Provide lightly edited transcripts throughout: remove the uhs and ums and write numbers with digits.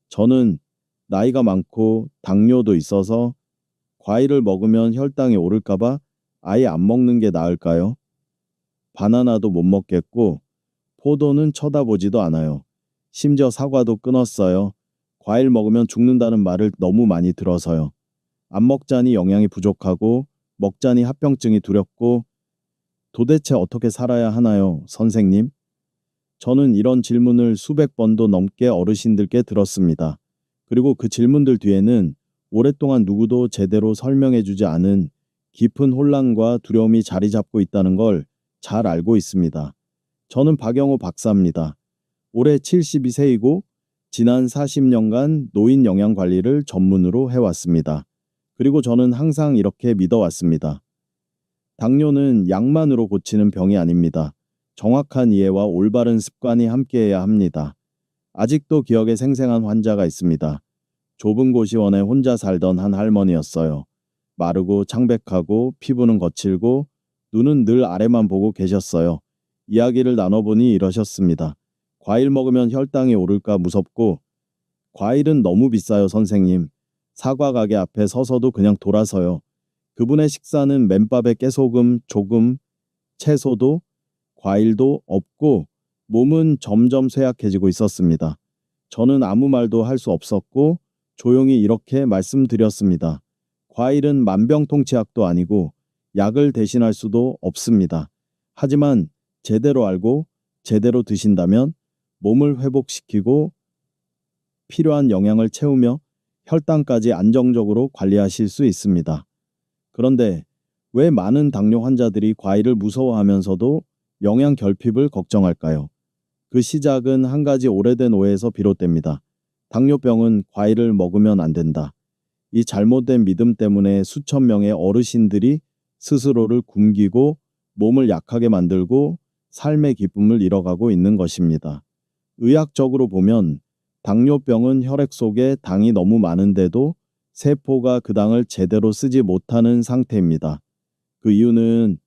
저는 나이가 많고 당뇨도 있어서 과일을 먹으면 혈당이 오를까봐 아예 안 먹는 게 나을까요? 바나나도 못 먹겠고 포도는 쳐다보지도 않아요. 심지어 사과도 끊었어요. 과일 먹으면 죽는다는 말을 너무 많이 들어서요. 안 먹자니 영양이 부족하고 먹자니 합병증이 두렵고 도대체 어떻게 살아야 하나요, 선생님? 저는 이런 질문을 수백 번도 넘게 어르신들께 들었습니다. 그리고 그 질문들 뒤에는 오랫동안 누구도 제대로 설명해주지 않은 깊은 혼란과 두려움이 자리 잡고 있다는 걸 잘 알고 있습니다. 저는 박영호 박사입니다. 올해 72세이고 지난 40년간 노인 영양 관리를 전문으로 해왔습니다. 그리고 저는 항상 이렇게 믿어왔습니다. 당뇨는 약만으로 고치는 병이 아닙니다. 정확한 이해와 올바른 습관이 함께해야 합니다. 아직도 기억에 생생한 환자가 있습니다. 좁은 고시원에 혼자 살던 한 할머니였어요. 마르고 창백하고 피부는 거칠고 눈은 늘 아래만 보고 계셨어요. 이야기를 나눠보니 이러셨습니다. 과일 먹으면 혈당이 오를까 무섭고 과일은 너무 비싸요, 선생님. 사과 가게 앞에 서서도 그냥 돌아서요. 그분의 식사는 맨밥에 깨소금, 조금, 채소도 과일도 없고 몸은 점점 쇠약해지고 있었습니다. 저는 아무 말도 할 수 없었고 조용히 이렇게 말씀드렸습니다. 과일은 만병통치약도 아니고 약을 대신할 수도 없습니다. 하지만 제대로 알고 제대로 드신다면 몸을 회복시키고 필요한 영양을 채우며 혈당까지 안정적으로 관리하실 수 있습니다. 그런데 왜 많은 당뇨 환자들이 과일을 무서워하면서도 영양 결핍을 걱정할까요? 그 시작은 한 가지 오래된 오해에서 비롯됩니다. 당뇨병은 과일을 먹으면 안 된다. 이 잘못된 믿음 때문에 수천 명의 어르신들이 스스로를 굶기고 몸을 약하게 만들고 삶의 기쁨을 잃어가고 있는 것입니다. 의학적으로 보면 당뇨병은 혈액 속에 당이 너무 많은데도 세포가 그 당을 제대로 쓰지 못하는 상태입니다. 그 이유는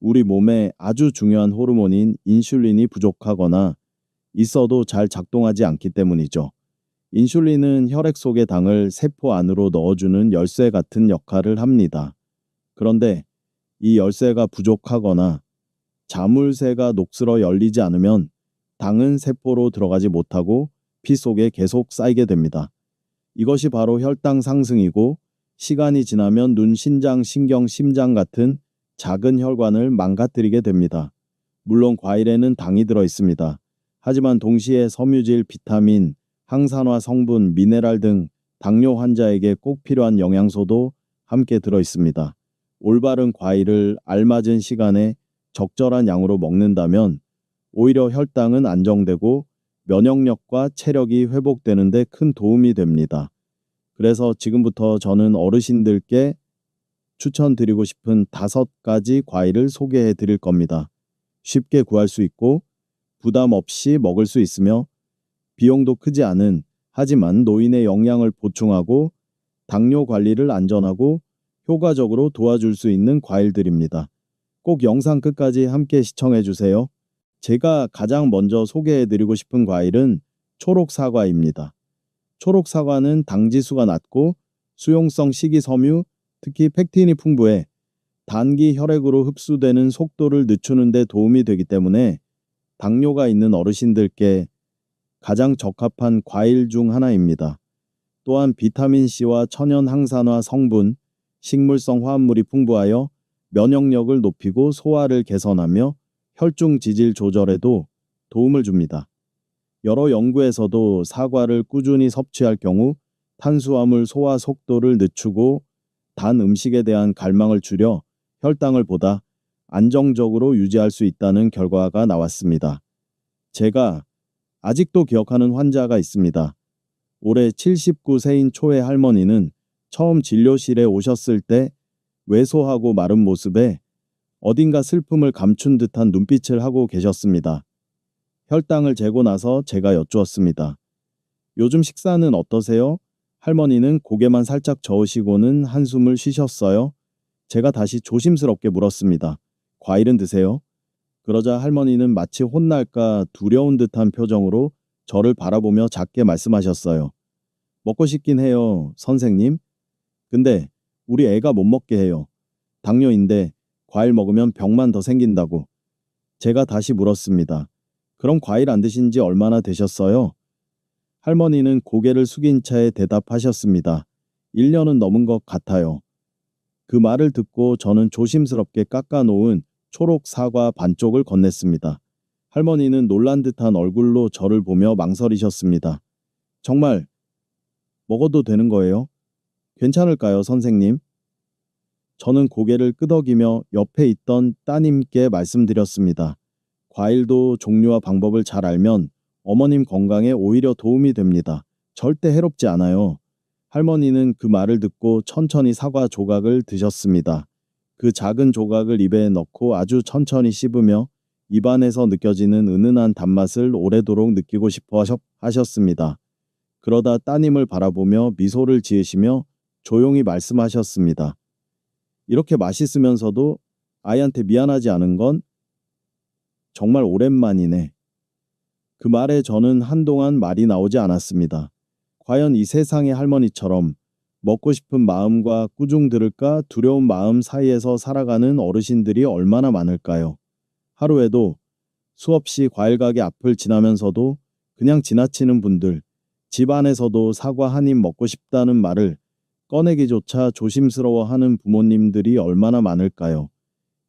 우리 몸에 아주 중요한 호르몬인 인슐린이 부족하거나 있어도 잘 작동하지 않기 때문이죠. 인슐린은 혈액 속의 당을 세포 안으로 넣어주는 열쇠 같은 역할을 합니다. 그런데 이 열쇠가 부족하거나 자물쇠가 녹슬어 열리지 않으면 당은 세포로 들어가지 못하고 피 속에 계속 쌓이게 됩니다. 이것이 바로 혈당 상승이고 시간이 지나면 눈, 신장, 신경, 심장 같은 작은 혈관을 망가뜨리게 됩니다. 물론 과일에는 당이 들어 있습니다. 하지만 동시에 섬유질, 비타민, 항산화 성분, 미네랄 등 당뇨 환자에게 꼭 필요한 영양소도 함께 들어 있습니다. 올바른 과일을 알맞은 시간에 적절한 양으로 먹는다면 오히려 혈당은 안정되고 면역력과 체력이 회복되는 데 큰 도움이 됩니다. 그래서 지금부터 저는 어르신들께 추천드리고 싶은 5가지 과일을 소개해 드릴 겁니다. 쉽게 구할 수 있고 부담 없이 먹을 수 있으며 비용도 크지 않은 하지만 노인의 영양을 보충하고 당뇨 관리를 안전하고 효과적으로 도와줄 수 있는 과일들입니다. 꼭 영상 끝까지 함께 시청해 주세요. 제가 가장 먼저 소개해 드리고 싶은 과일은 초록 사과입니다. 초록 사과는 당지수가 낮고 수용성 식이섬유, 특히 펙틴이 풍부해 단기 혈액으로 흡수되는 속도를 늦추는 데 도움이 되기 때문에 당뇨가 있는 어르신들께 가장 적합한 과일 중 하나입니다. 또한 비타민C와 천연 항산화 성분, 식물성 화합물이 풍부하여 면역력을 높이고 소화를 개선하며 혈중 지질 조절에도 도움을 줍니다. 여러 연구에서도 사과를 꾸준히 섭취할 경우 탄수화물 소화 속도를 늦추고 단 음식에 대한 갈망을 줄여 혈당을 보다 안정적으로 유지할 수 있다는 결과가 나왔습니다. 제가 아직도 기억하는 환자가 있습니다. 올해 79세인 초의 할머니는 처음 진료실에 오셨을 때 왜소하고 마른 모습에 어딘가 슬픔을 감춘 듯한 눈빛을 하고 계셨습니다. 혈당을 재고 나서 제가 여쭈었습니다. 요즘 식사는 어떠세요? 할머니는 고개만 살짝 저으시고는 한숨을 쉬셨어요. 제가 다시 조심스럽게 물었습니다. 과일은 드세요? 그러자 할머니는 마치 혼날까 두려운 듯한 표정으로 저를 바라보며 작게 말씀하셨어요. 먹고 싶긴 해요, 선생님. 근데 우리 애가 못 먹게 해요. 당뇨인데 과일 먹으면 병만 더 생긴다고. 제가 다시 물었습니다. 그럼 과일 안 드신 지 얼마나 되셨어요? 할머니는 고개를 숙인 채 대답하셨습니다. 1년은 넘은 것 같아요. 그 말을 듣고 저는 조심스럽게 깎아놓은 초록 사과 반쪽을 건넸습니다. 할머니는 놀란 듯한 얼굴로 저를 보며 망설이셨습니다. 정말 먹어도 되는 거예요? 괜찮을까요, 선생님? 저는 고개를 끄덕이며 옆에 있던 따님께 말씀드렸습니다. 과일도 종류와 방법을 잘 알면 어머님 건강에 오히려 도움이 됩니다. 절대 해롭지 않아요. 할머니는 그 말을 듣고 천천히 사과 조각을 드셨습니다. 그 작은 조각을 입에 넣고 아주 천천히 씹으며 입안에서 느껴지는 은은한 단맛을 오래도록 느끼고 싶어 하셨습니다. 그러다 따님을 바라보며 미소를 지으시며 조용히 말씀하셨습니다. 이렇게 맛있으면서도 아이한테 미안하지 않은 건 정말 오랜만이네. 그 말에 저는 한동안 말이 나오지 않았습니다. 과연 이 세상의 할머니처럼 먹고 싶은 마음과 꾸중 들을까 두려운 마음 사이에서 살아가는 어르신들이 얼마나 많을까요? 하루에도 수없이 과일 가게 앞을 지나면서도 그냥 지나치는 분들, 집 안에서도 사과 한 입 먹고 싶다는 말을 꺼내기조차 조심스러워하는 부모님들이 얼마나 많을까요?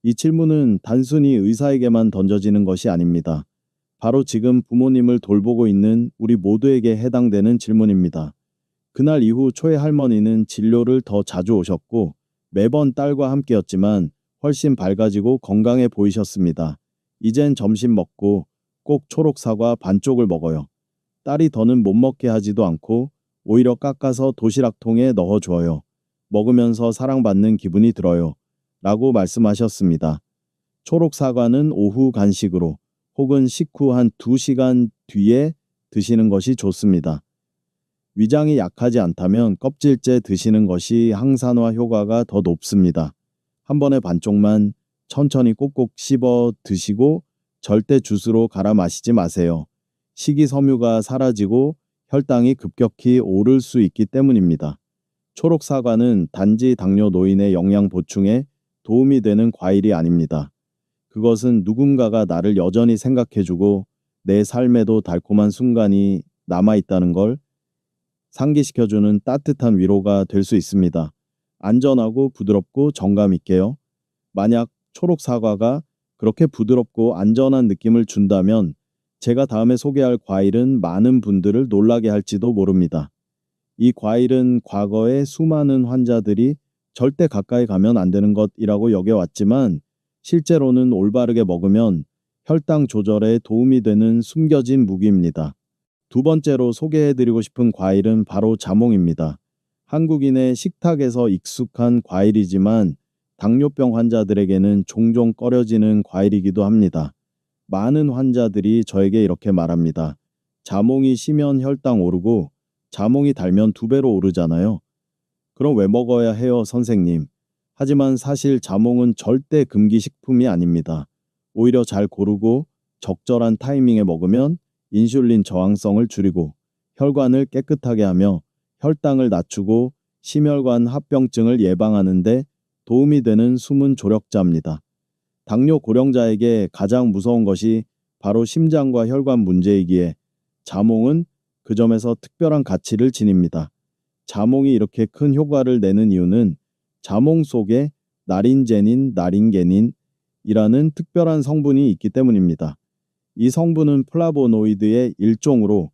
이 질문은 단순히 의사에게만 던져지는 것이 아닙니다. 바로 지금 부모님을 돌보고 있는 우리 모두에게 해당되는 질문입니다. 그날 이후 초의 할머니는 진료를 더 자주 오셨고 매번 딸과 함께였지만 훨씬 밝아지고 건강해 보이셨습니다. 이젠 점심 먹고 꼭 초록 사과 반쪽을 먹어요. 딸이 더는 못 먹게 하지도 않고 오히려 깎아서 도시락통에 넣어줘요. 먹으면서 사랑받는 기분이 들어요. 라고 말씀하셨습니다. 초록 사과는 오후 간식으로 혹은 식후 한 2시간 뒤에 드시는 것이 좋습니다. 위장이 약하지 않다면 껍질째 드시는 것이 항산화 효과가 더 높습니다. 한 번에 반쪽만 천천히 꼭꼭 씹어 드시고 절대 주스로 갈아 마시지 마세요. 식이섬유가 사라지고 혈당이 급격히 오를 수 있기 때문입니다. 초록 사과는 단지 당뇨 노인의 영양 보충에 도움이 되는 과일이 아닙니다. 그것은 누군가가 나를 여전히 생각해주고 내 삶에도 달콤한 순간이 남아있다는 걸 상기시켜주는 따뜻한 위로가 될 수 있습니다. 안전하고 부드럽고 정감 있게요. 만약 초록 사과가 그렇게 부드럽고 안전한 느낌을 준다면 제가 다음에 소개할 과일은 많은 분들을 놀라게 할지도 모릅니다. 이 과일은 과거에 수많은 환자들이 절대 가까이 가면 안 되는 것이라고 여겨왔지만 실제로는 올바르게 먹으면 혈당 조절에 도움이 되는 숨겨진 무기입니다. 두 번째로 소개해드리고 싶은 과일은 바로 자몽입니다. 한국인의 식탁에서 익숙한 과일이지만 당뇨병 환자들에게는 종종 꺼려지는 과일이기도 합니다. 많은 환자들이 저에게 이렇게 말합니다. 자몽이 시면 혈당 오르고 자몽이 달면 2배로 오르잖아요. 그럼 왜 먹어야 해요, 선생님? 하지만 사실 자몽은 절대 금기 식품이 아닙니다. 오히려 잘 고르고 적절한 타이밍에 먹으면 인슐린 저항성을 줄이고 혈관을 깨끗하게 하며 혈당을 낮추고 심혈관 합병증을 예방하는 데 도움이 되는 숨은 조력자입니다. 당뇨 고령자에게 가장 무서운 것이 바로 심장과 혈관 문제이기에 자몽은 그 점에서 특별한 가치를 지닙니다. 자몽이 이렇게 큰 효과를 내는 이유는 자몽 속에 나린제닌, 나린게닌이라는 특별한 성분이 있기 때문입니다. 이 성분은 플라보노이드의 일종으로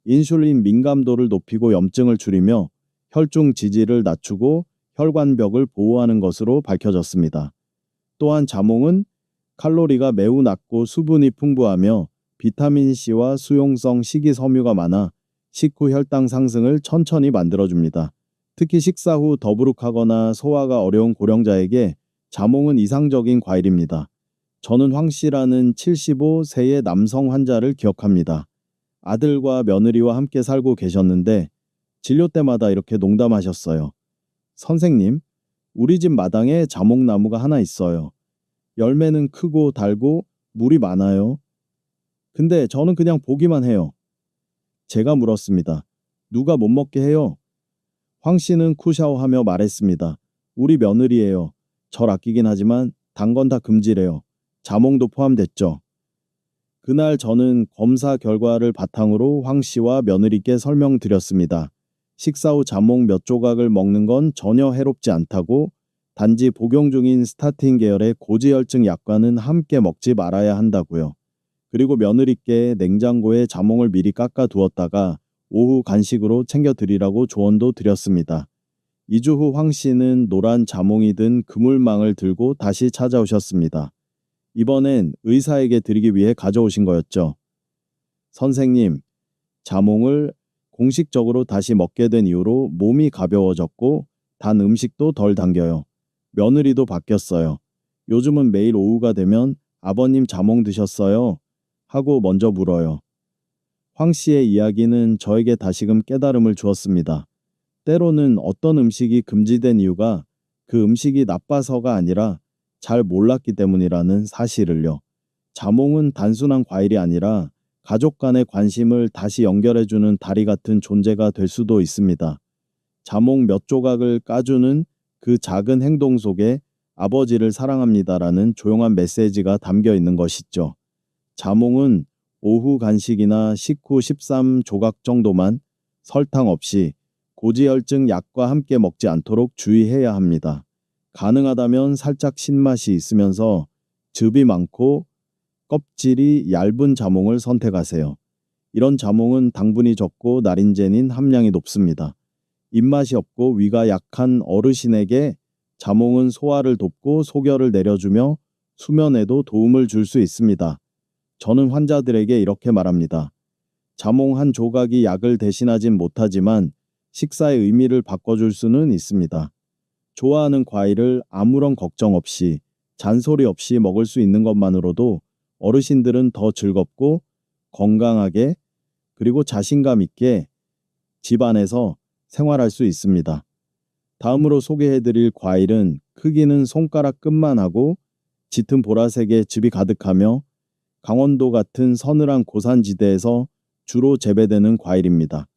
인슐린 민감도를 높이고 염증을 줄이며 혈중 지지를 낮추고 혈관벽을 보호하는 것으로 밝혀졌습니다. 또한 자몽은 칼로리가 매우 낮고 수분이 풍부하며 비타민C와 수용성 식이섬유가 많아 식후 혈당 상승을 천천히 만들어줍니다. 특히 식사 후 더부룩하거나 소화가 어려운 고령자에게 자몽은 이상적인 과일입니다. 저는 황 씨라는 75세의 남성 환자를 기억합니다. 아들과 며느리와 함께 살고 계셨는데 진료 때마다 이렇게 농담하셨어요. 선생님, 우리 집 마당에 자몽나무가 하나 있어요. 열매는 크고 달고 물이 많아요. 근데 저는 그냥 보기만 해요. 제가 물었습니다. 누가 못 먹게 해요? 황 씨는 쿠샤오하며 말했습니다. 우리 며느리예요. 절 아끼긴 하지만 단 건 다 금지래요. 자몽도 포함됐죠. 그날 저는 검사 결과를 바탕으로 황 씨와 며느리께 설명드렸습니다. 식사 후 자몽 몇 조각을 먹는 건 전혀 해롭지 않다고, 단지 복용 중인 스타틴 계열의 고지혈증 약과는 함께 먹지 말아야 한다고요. 그리고 며느리께 냉장고에 자몽을 미리 깎아 두었다가 오후 간식으로 챙겨 드리라고 조언도 드렸습니다. 2주 후 황 씨는 노란 자몽이 든 그물망을 들고 다시 찾아오셨습니다. 이번엔 의사에게 드리기 위해 가져오신 거였죠. 선생님, 자몽을 공식적으로 다시 먹게 된 이후로 몸이 가벼워졌고 단 음식도 덜 당겨요. 며느리도 바뀌었어요. 요즘은 매일 오후가 되면 아버님 자몽 드셨어요? 하고 먼저 물어요. 황 씨의 이야기는 저에게 다시금 깨달음을 주었습니다. 때로는 어떤 음식이 금지된 이유가 그 음식이 나빠서가 아니라 잘 몰랐기 때문이라는 사실을요. 자몽은 단순한 과일이 아니라 가족 간의 관심을 다시 연결해주는 다리 같은 존재가 될 수도 있습니다. 자몽 몇 조각을 까주는 그 작은 행동 속에 아버지를 사랑합니다라는 조용한 메시지가 담겨 있는 것이죠. 자몽은 오후 간식이나 식후 13조각 정도만, 설탕 없이 고지혈증 약과 함께 먹지 않도록 주의해야 합니다. 가능하다면 살짝 신맛이 있으면서 즙이 많고 껍질이 얇은 자몽을 선택하세요. 이런 자몽은 당분이 적고 나린제닌 함량이 높습니다. 입맛이 없고 위가 약한 어르신에게 자몽은 소화를 돕고 소결을 내려주며 수면에도 도움을 줄 수 있습니다. 저는 환자들에게 이렇게 말합니다. 자몽 한 조각이 약을 대신하진 못하지만 식사의 의미를 바꿔줄 수는 있습니다. 좋아하는 과일을 아무런 걱정 없이, 잔소리 없이 먹을 수 있는 것만으로도 어르신들은 더 즐겁고 건강하게, 그리고 자신감 있게 집안에서 생활할 수 있습니다. 다음으로 소개해드릴 과일은 크기는 손가락 끝만 하고 짙은 보라색의 즙이 가득하며 강원도 같은 서늘한 고산지대에서 주로 재배되는 과일입니다.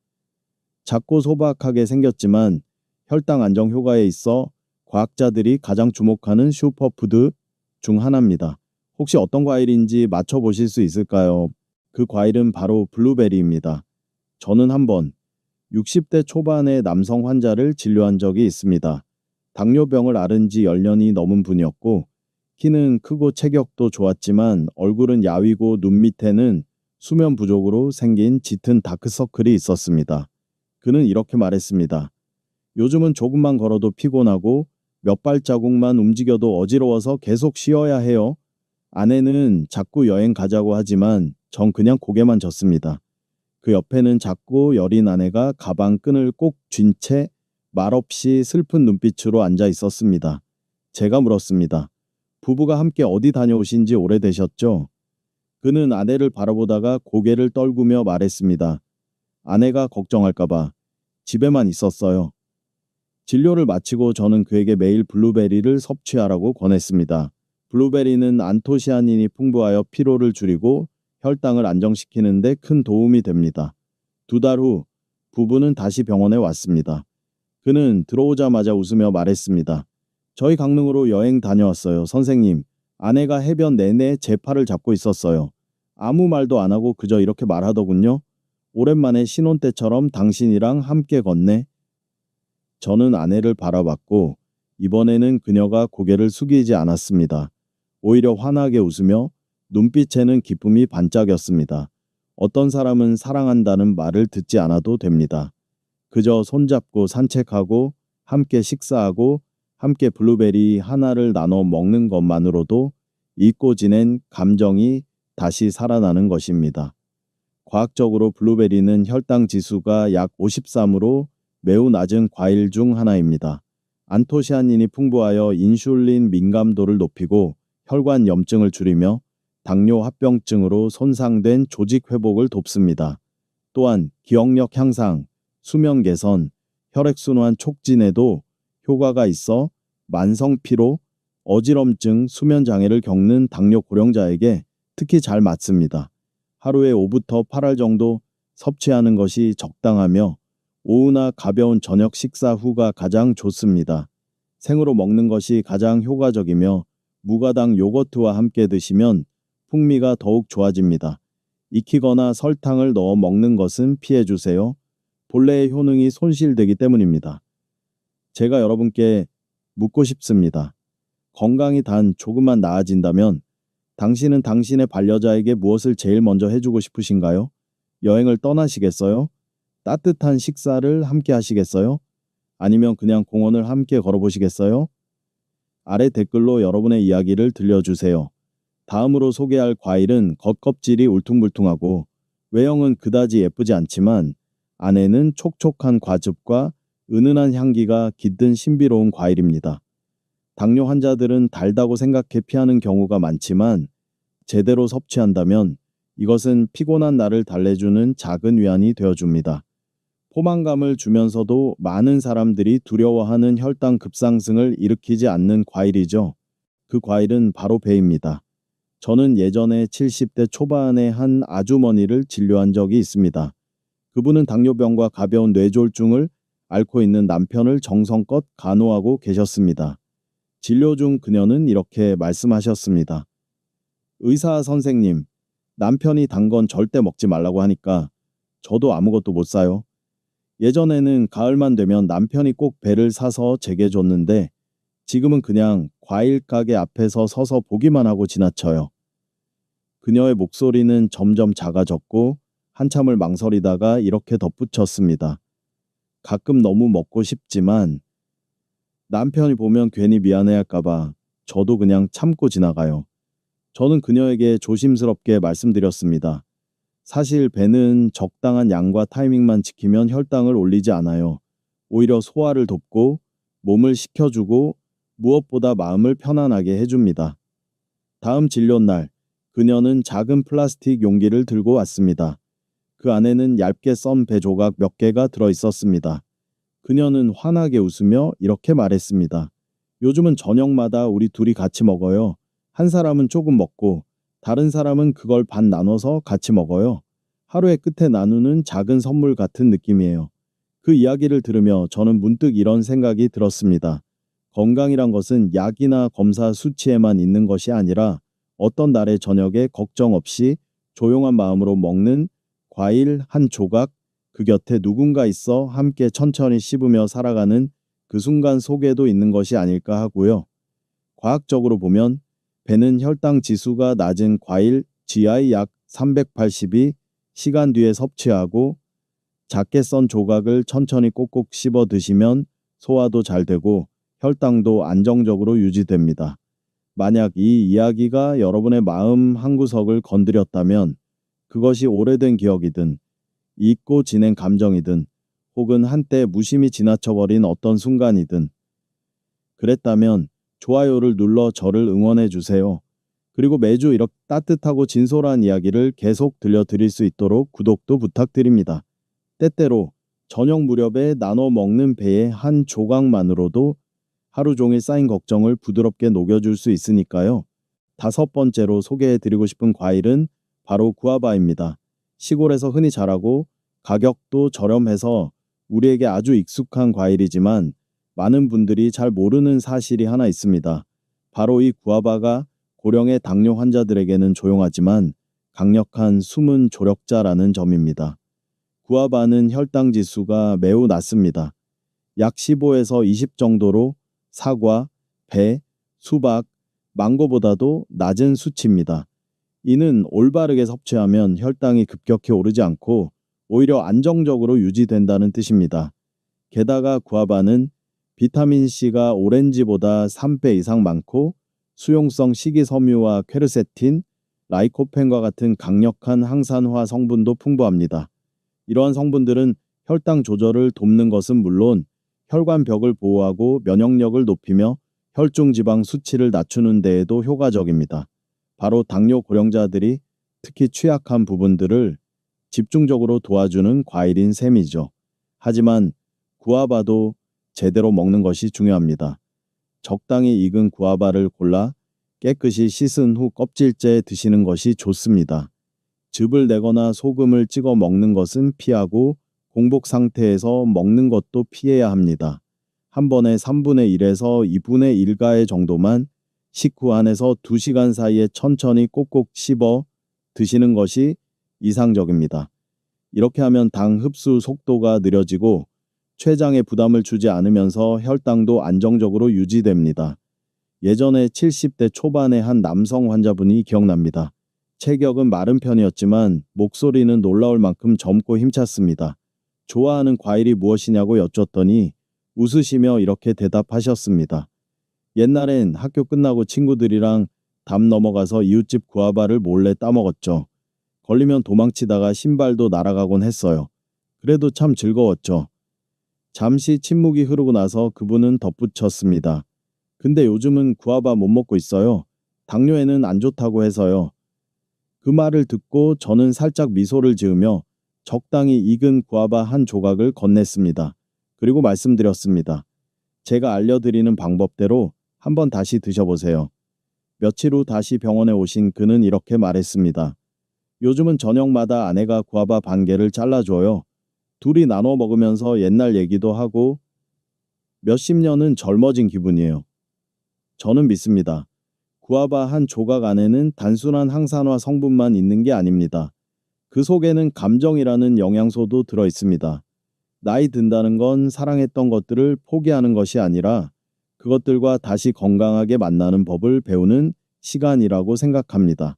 작고 소박하게 생겼지만 혈당 안정 효과에 있어 과학자들이 가장 주목하는 슈퍼푸드 중 하나입니다. 혹시 어떤 과일인지 맞춰보실 수 있을까요? 그 과일은 바로 블루베리입니다. 저는 한번 60대 초반의 남성 환자를 진료한 적이 있습니다. 당뇨병을 앓은 지 10년이 넘은 분이었고, 키는 크고 체격도 좋았지만 얼굴은 야위고 눈 밑에는 수면 부족으로 생긴 짙은 다크서클이 있었습니다. 그는 이렇게 말했습니다. 요즘은 조금만 걸어도 피곤하고 몇 발자국만 움직여도 어지러워서 계속 쉬어야 해요. 아내는 자꾸 여행 가자고 하지만 전 그냥 고개만 젓습니다. 그 옆에는 작고 여린 아내가 가방 끈을 꼭 쥔 채 말없이 슬픈 눈빛으로 앉아 있었습니다. 제가 물었습니다. 부부가 함께 어디 다녀오신 지 오래되셨죠? 그는 아내를 바라보다가 고개를 떨구며 말했습니다. 아내가 걱정할까봐 집에만 있었어요. 진료를 마치고 저는 그에게 매일 블루베리를 섭취하라고 권했습니다. 블루베리는 안토시아닌이 풍부하여 피로를 줄이고 혈당을 안정시키는 데 큰 도움이 됩니다. 2달 후 부부는 다시 병원에 왔습니다. 그는 들어오자마자 웃으며 말했습니다. 저희 강릉으로 여행 다녀왔어요. 선생님, 아내가 해변 내내 제 팔을 잡고 있었어요. 아무 말도 안 하고 그저 이렇게 말하더군요. 오랜만에 신혼 때처럼 당신이랑 함께 걷네. 저는 아내를 바라봤고 이번에는 그녀가 고개를 숙이지 않았습니다. 오히려 환하게 웃으며 눈빛에는 기쁨이 반짝였습니다. 어떤 사람은 사랑한다는 말을 듣지 않아도 됩니다. 그저 손잡고 산책하고 함께 식사하고 함께 블루베리 하나를 나눠 먹는 것만으로도 잊고 지낸 감정이 다시 살아나는 것입니다. 과학적으로 블루베리는 혈당 지수가 약 53으로 매우 낮은 과일 중 하나입니다. 안토시아닌이 풍부하여 인슐린 민감도를 높이고 혈관 염증을 줄이며 당뇨 합병증으로 손상된 조직 회복을 돕습니다. 또한 기억력 향상, 수면 개선, 혈액순환 촉진에도 효과가 있어 만성 피로, 어지럼증, 수면 장애를 겪는 당뇨 고령자에게 특히 잘 맞습니다. 하루에 5부터 8알 정도 섭취하는 것이 적당하며 오후나 가벼운 저녁 식사 후가 가장 좋습니다. 생으로 먹는 것이 가장 효과적이며 무가당 요거트와 함께 드시면 풍미가 더욱 좋아집니다. 익히거나 설탕을 넣어 먹는 것은 피해주세요. 본래의 효능이 손실되기 때문입니다. 제가 여러분께 묻고 싶습니다. 건강이 단 조금만 나아진다면 당신은 당신의 반려자에게 무엇을 제일 먼저 해주고 싶으신가요? 여행을 떠나시겠어요? 따뜻한 식사를 함께 하시겠어요? 아니면 그냥 공원을 함께 걸어보시겠어요? 아래 댓글로 여러분의 이야기를 들려주세요. 다음으로 소개할 과일은 겉껍질이 울퉁불퉁하고 외형은 그다지 예쁘지 않지만 안에는 촉촉한 과즙과 은은한 향기가 깃든 신비로운 과일입니다. 당뇨 환자들은 달다고 생각해 피하는 경우가 많지만 제대로 섭취한다면 이것은 피곤한 나를 달래주는 작은 위안이 되어줍니다. 포만감을 주면서도 많은 사람들이 두려워하는 혈당 급상승을 일으키지 않는 과일이죠. 그 과일은 바로 배입니다. 저는 예전에 70대 초반의 한 아주머니를 진료한 적이 있습니다. 그분은 당뇨병과 가벼운 뇌졸중을 앓고 있는 남편을 정성껏 간호하고 계셨습니다. 진료 중 그녀는 이렇게 말씀하셨습니다. 의사 선생님, 남편이 단 건 절대 먹지 말라고 하니까 저도 아무것도 못 사요. 예전에는 가을만 되면 남편이 꼭 배를 사서 제게 줬는데 지금은 그냥 과일 가게 앞에서 서서 보기만 하고 지나쳐요. 그녀의 목소리는 점점 작아졌고 한참을 망설이다가 이렇게 덧붙였습니다. 가끔 너무 먹고 싶지만 남편이 보면 괜히 미안해할까봐 저도 그냥 참고 지나가요. 저는 그녀에게 조심스럽게 말씀드렸습니다. 사실 배는 적당한 양과 타이밍만 지키면 혈당을 올리지 않아요. 오히려 소화를 돕고 몸을 식혀주고 무엇보다 마음을 편안하게 해줍니다. 다음 진료 날, 그녀는 작은 플라스틱 용기를 들고 왔습니다. 그 안에는 얇게 썬 배 조각 몇 개가 들어 있었습니다. 그녀는 환하게 웃으며 이렇게 말했습니다. 요즘은 저녁마다 우리 둘이 같이 먹어요. 한 사람은 조금 먹고 다른 사람은 그걸 반 나눠서 같이 먹어요. 하루의 끝에 나누는 작은 선물 같은 느낌이에요. 그 이야기를 들으며 저는 문득 이런 생각이 들었습니다. 건강이란 것은 약이나 검사 수치에만 있는 것이 아니라 어떤 날의 저녁에 걱정 없이 조용한 마음으로 먹는 과일 한 조각, 그 곁에 누군가 있어 함께 천천히 씹으며 살아가는 그 순간 속에도 있는 것이 아닐까 하고요. 과학적으로 보면 배는 혈당 지수가 낮은 과일 GI 약 380이 시간 뒤에 섭취하고 작게 썬 조각을 천천히 꼭꼭 씹어 드시면 소화도 잘 되고 혈당도 안정적으로 유지됩니다. 만약 이 이야기가 여러분의 마음 한구석을 건드렸다면 그것이 오래된 기억이든 잊고 지낸 감정이든 혹은 한때 무심히 지나쳐버린 어떤 순간이든 그랬다면 좋아요를 눌러 저를 응원해 주세요. 그리고 매주 이렇게 따뜻하고 진솔한 이야기를 계속 들려드릴 수 있도록 구독도 부탁드립니다. 때때로 저녁 무렵에 나눠 먹는 배의 한 조각만으로도 하루 종일 쌓인 걱정을 부드럽게 녹여줄 수 있으니까요. 다섯 번째로 소개해드리고 싶은 과일은 바로 구아바입니다. 시골에서 흔히 자라고 가격도 저렴해서 우리에게 아주 익숙한 과일이지만 많은 분들이 잘 모르는 사실이 하나 있습니다. 바로 이 구아바가 고령의 당뇨 환자들에게는 조용하지만 강력한 숨은 조력자라는 점입니다. 구아바는 혈당 지수가 매우 낮습니다. 약 15에서 20 정도로 사과, 배, 수박, 망고보다도 낮은 수치입니다. 이는 올바르게 섭취하면 혈당이 급격히 오르지 않고 오히려 안정적으로 유지된다는 뜻입니다. 게다가 구아바는 비타민C가 오렌지보다 3배 이상 많고 수용성 식이섬유와 퀘르세틴, 라이코펜과 같은 강력한 항산화 성분도 풍부합니다. 이러한 성분들은 혈당 조절을 돕는 것은 물론 혈관벽을 보호하고 면역력을 높이며 혈중 지방 수치를 낮추는 데에도 효과적입니다. 바로 당뇨 고령자들이 특히 취약한 부분들을 집중적으로 도와주는 과일인 셈이죠. 하지만 구아바도 제대로 먹는 것이 중요합니다. 적당히 익은 구아바를 골라 깨끗이 씻은 후 껍질째 드시는 것이 좋습니다. 즙을 내거나 소금을 찍어 먹는 것은 피하고 공복 상태에서 먹는 것도 피해야 합니다. 한 번에 3분의 1에서 2분의 1가의 정도만 식후 안에서 2시간 사이에 천천히 꼭꼭 씹어 드시는 것이 이상적입니다. 이렇게 하면 당 흡수 속도가 느려지고 췌장에 부담을 주지 않으면서 혈당도 안정적으로 유지됩니다. 예전에 70대 초반의 한 남성 환자분이 기억납니다. 체격은 마른 편이었지만 목소리는 놀라울 만큼 젊고 힘찼습니다. 좋아하는 과일이 무엇이냐고 여쭸더니 웃으시며 이렇게 대답하셨습니다. 옛날엔 학교 끝나고 친구들이랑 담 넘어가서 이웃집 구아바를 몰래 따먹었죠. 걸리면 도망치다가 신발도 날아가곤 했어요. 그래도 참 즐거웠죠. 잠시 침묵이 흐르고 나서 그분은 덧붙였습니다. 근데 요즘은 구아바 못 먹고 있어요. 당뇨에는 안 좋다고 해서요. 그 말을 듣고 저는 살짝 미소를 지으며 적당히 익은 구아바 한 조각을 건넸습니다. 그리고 말씀드렸습니다. 제가 알려드리는 방법대로 한번 다시 드셔보세요. 며칠 후 다시 병원에 오신 그는 이렇게 말했습니다. 요즘은 저녁마다 아내가 구아바 반 개를 잘라줘요. 둘이 나눠 먹으면서 옛날 얘기도 하고 몇십 년은 젊어진 기분이에요. 저는 믿습니다. 구아바 한 조각 안에는 단순한 항산화 성분만 있는 게 아닙니다. 그 속에는 감정이라는 영양소도 들어 있습니다. 나이 든다는 건 사랑했던 것들을 포기하는 것이 아니라 그것들과 다시 건강하게 만나는 법을 배우는 시간이라고 생각합니다.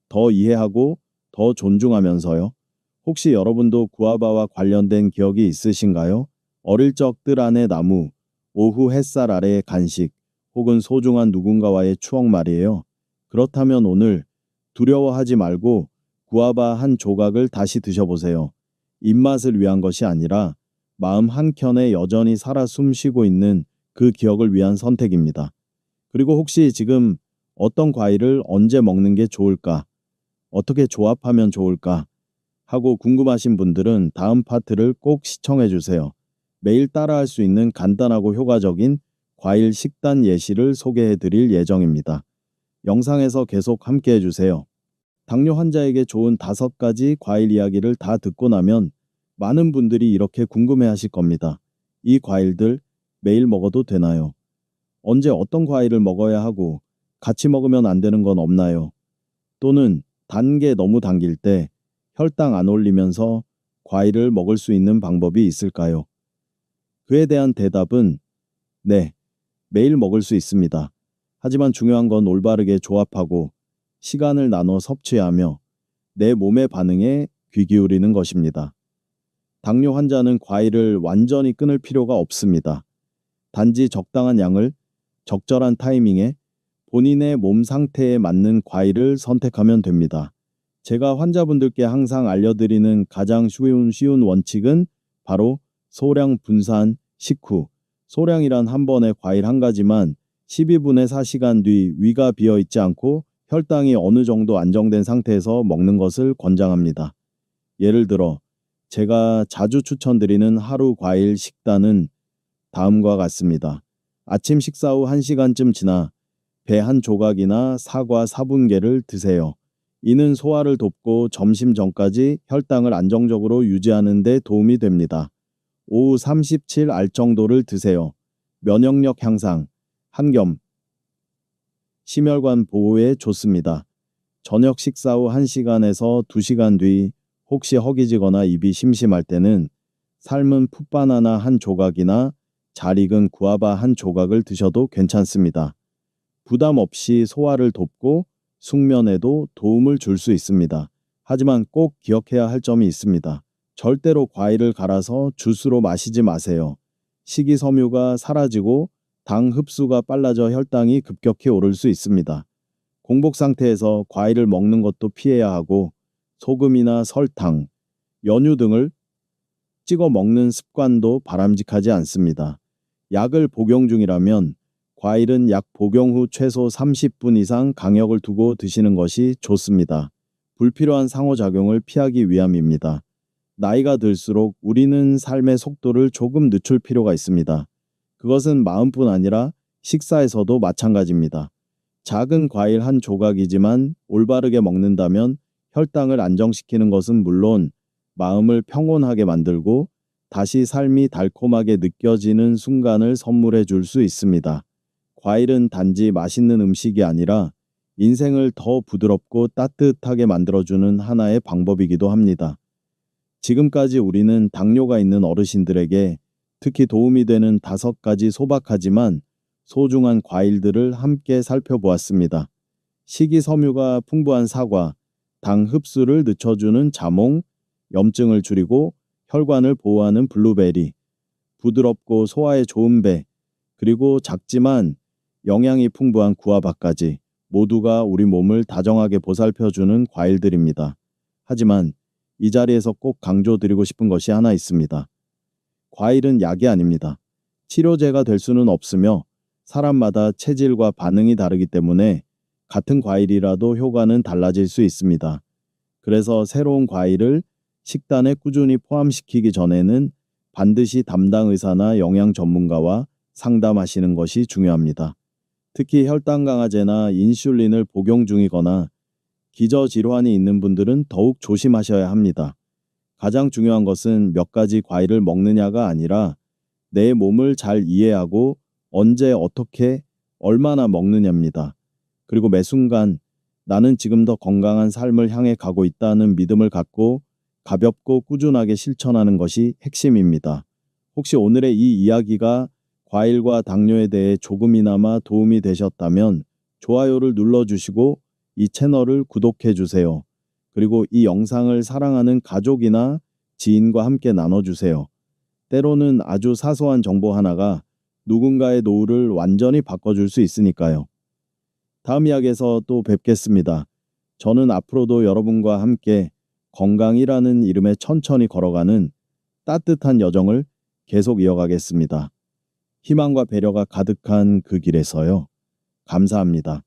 더 이해하고 더 존중하면서요. 혹시 여러분도 구아바와 관련된 기억이 있으신가요? 어릴 적 뜰 안의 나무, 오후 햇살 아래의 간식, 혹은 소중한 누군가와의 추억 말이에요. 그렇다면 오늘 두려워하지 말고 구아바 한 조각을 다시 드셔보세요. 입맛을 위한 것이 아니라 마음 한켠에 여전히 살아 숨쉬고 있는 그 기억을 위한 선택입니다. 그리고 혹시 지금 어떤 과일을 언제 먹는 게 좋을까? 어떻게 조합하면 좋을까? 하고 궁금하신 분들은 다음 파트를 꼭 시청해 주세요. 매일 따라할 수 있는 간단하고 효과적인 과일 식단 예시를 소개해 드릴 예정입니다. 영상에서 계속 함께 해주세요. 당뇨 환자에게 좋은 5가지 과일 이야기를 다 듣고 나면 많은 분들이 이렇게 궁금해 하실 겁니다. 이 과일들 매일 먹어도 되나요? 언제 어떤 과일을 먹어야 하고 같이 먹으면 안 되는 건 없나요? 또는 단 게 너무 당길 때 혈당 안 올리면서 과일을 먹을 수 있는 방법이 있을까요? 그에 대한 대답은 네, 매일 먹을 수 있습니다. 하지만 중요한 건 올바르게 조합하고 시간을 나눠 섭취하며 내 몸의 반응에 귀 기울이는 것입니다. 당뇨 환자는 과일을 완전히 끊을 필요가 없습니다. 단지 적당한 양을 적절한 타이밍에 본인의 몸 상태에 맞는 과일을 선택하면 됩니다. 제가 환자분들께 항상 알려드리는 가장 쉬운 원칙은 바로 소량 분산 식후. 소량이란 한 번에 과일 한 가지만 12분에 4시간 뒤 위가 비어 있지 않고 혈당이 어느 정도 안정된 상태에서 먹는 것을 권장합니다. 예를 들어 제가 자주 추천드리는 하루 과일 식단은 다음과 같습니다. 아침 식사 후 1시간쯤 지나 배 한 조각이나 사과 4분개를 드세요. 이는 소화를 돕고 점심 전까지 혈당을 안정적으로 유지하는 데 도움이 됩니다. 오후 37알 정도를 드세요. 면역력 향상, 한겸, 심혈관 보호에 좋습니다. 저녁 식사 후 1시간에서 2시간 뒤 혹시 허기지거나 입이 심심할 때는 삶은 풋바나나 한 조각이나 잘 익은 구아바 한 조각을 드셔도 괜찮습니다. 부담 없이 소화를 돕고 숙면에도 도움을 줄 수 있습니다. 하지만 꼭 기억해야 할 점이 있습니다. 절대로 과일을 갈아서 주스로 마시지 마세요. 식이섬유가 사라지고 당 흡수가 빨라져 혈당이 급격히 오를 수 있습니다. 공복 상태에서 과일을 먹는 것도 피해야 하고 소금이나 설탕, 연유 등을 찍어 먹는 습관도 바람직하지 않습니다. 약을 복용 중이라면 과일은 약 복용 후 최소 30분 이상 간격을 두고 드시는 것이 좋습니다. 불필요한 상호작용을 피하기 위함입니다. 나이가 들수록 우리는 삶의 속도를 조금 늦출 필요가 있습니다. 그것은 마음뿐 아니라 식사에서도 마찬가지입니다. 작은 과일 한 조각이지만 올바르게 먹는다면 혈당을 안정시키는 것은 물론 마음을 평온하게 만들고 다시 삶이 달콤하게 느껴지는 순간을 선물해 줄 수 있습니다. 과일은 단지 맛있는 음식이 아니라 인생을 더 부드럽고 따뜻하게 만들어주는 하나의 방법이기도 합니다. 지금까지 우리는 당뇨가 있는 어르신들에게 특히 도움이 되는 5가지 소박하지만 소중한 과일들을 함께 살펴보았습니다. 식이섬유가 풍부한 사과, 당 흡수를 늦춰주는 자몽, 염증을 줄이고 혈관을 보호하는 블루베리, 부드럽고 소화에 좋은 배, 그리고 작지만 영양이 풍부한 구아바까지 모두가 우리 몸을 다정하게 보살펴주는 과일들입니다. 하지만 이 자리에서 꼭 강조드리고 싶은 것이 하나 있습니다. 과일은 약이 아닙니다. 치료제가 될 수는 없으며 사람마다 체질과 반응이 다르기 때문에 같은 과일이라도 효과는 달라질 수 있습니다. 그래서 새로운 과일을 식단에 꾸준히 포함시키기 전에는 반드시 담당 의사나 영양 전문가와 상담하시는 것이 중요합니다. 특히 혈당 강화제나 인슐린을 복용 중이거나 기저질환이 있는 분들은 더욱 조심하셔야 합니다. 가장 중요한 것은 몇 가지 과일을 먹느냐가 아니라 내 몸을 잘 이해하고 언제 어떻게 얼마나 먹느냐입니다. 그리고 매 순간 나는 지금 더 건강한 삶을 향해 가고 있다는 믿음을 갖고 가볍고 꾸준하게 실천하는 것이 핵심입니다. 혹시 오늘의 이 이야기가 과일과 당뇨에 대해 조금이나마 도움이 되셨다면 좋아요를 눌러주시고 이 채널을 구독해 주세요. 그리고 이 영상을 사랑하는 가족이나 지인과 함께 나눠주세요. 때로는 아주 사소한 정보 하나가 누군가의 노후를 완전히 바꿔줄 수 있으니까요. 다음 이야기에서 또 뵙겠습니다. 저는 앞으로도 여러분과 함께 건강이라는 이름에 천천히 걸어가는 따뜻한 여정을 계속 이어가겠습니다. 희망과 배려가 가득한 그 길에서요. 감사합니다.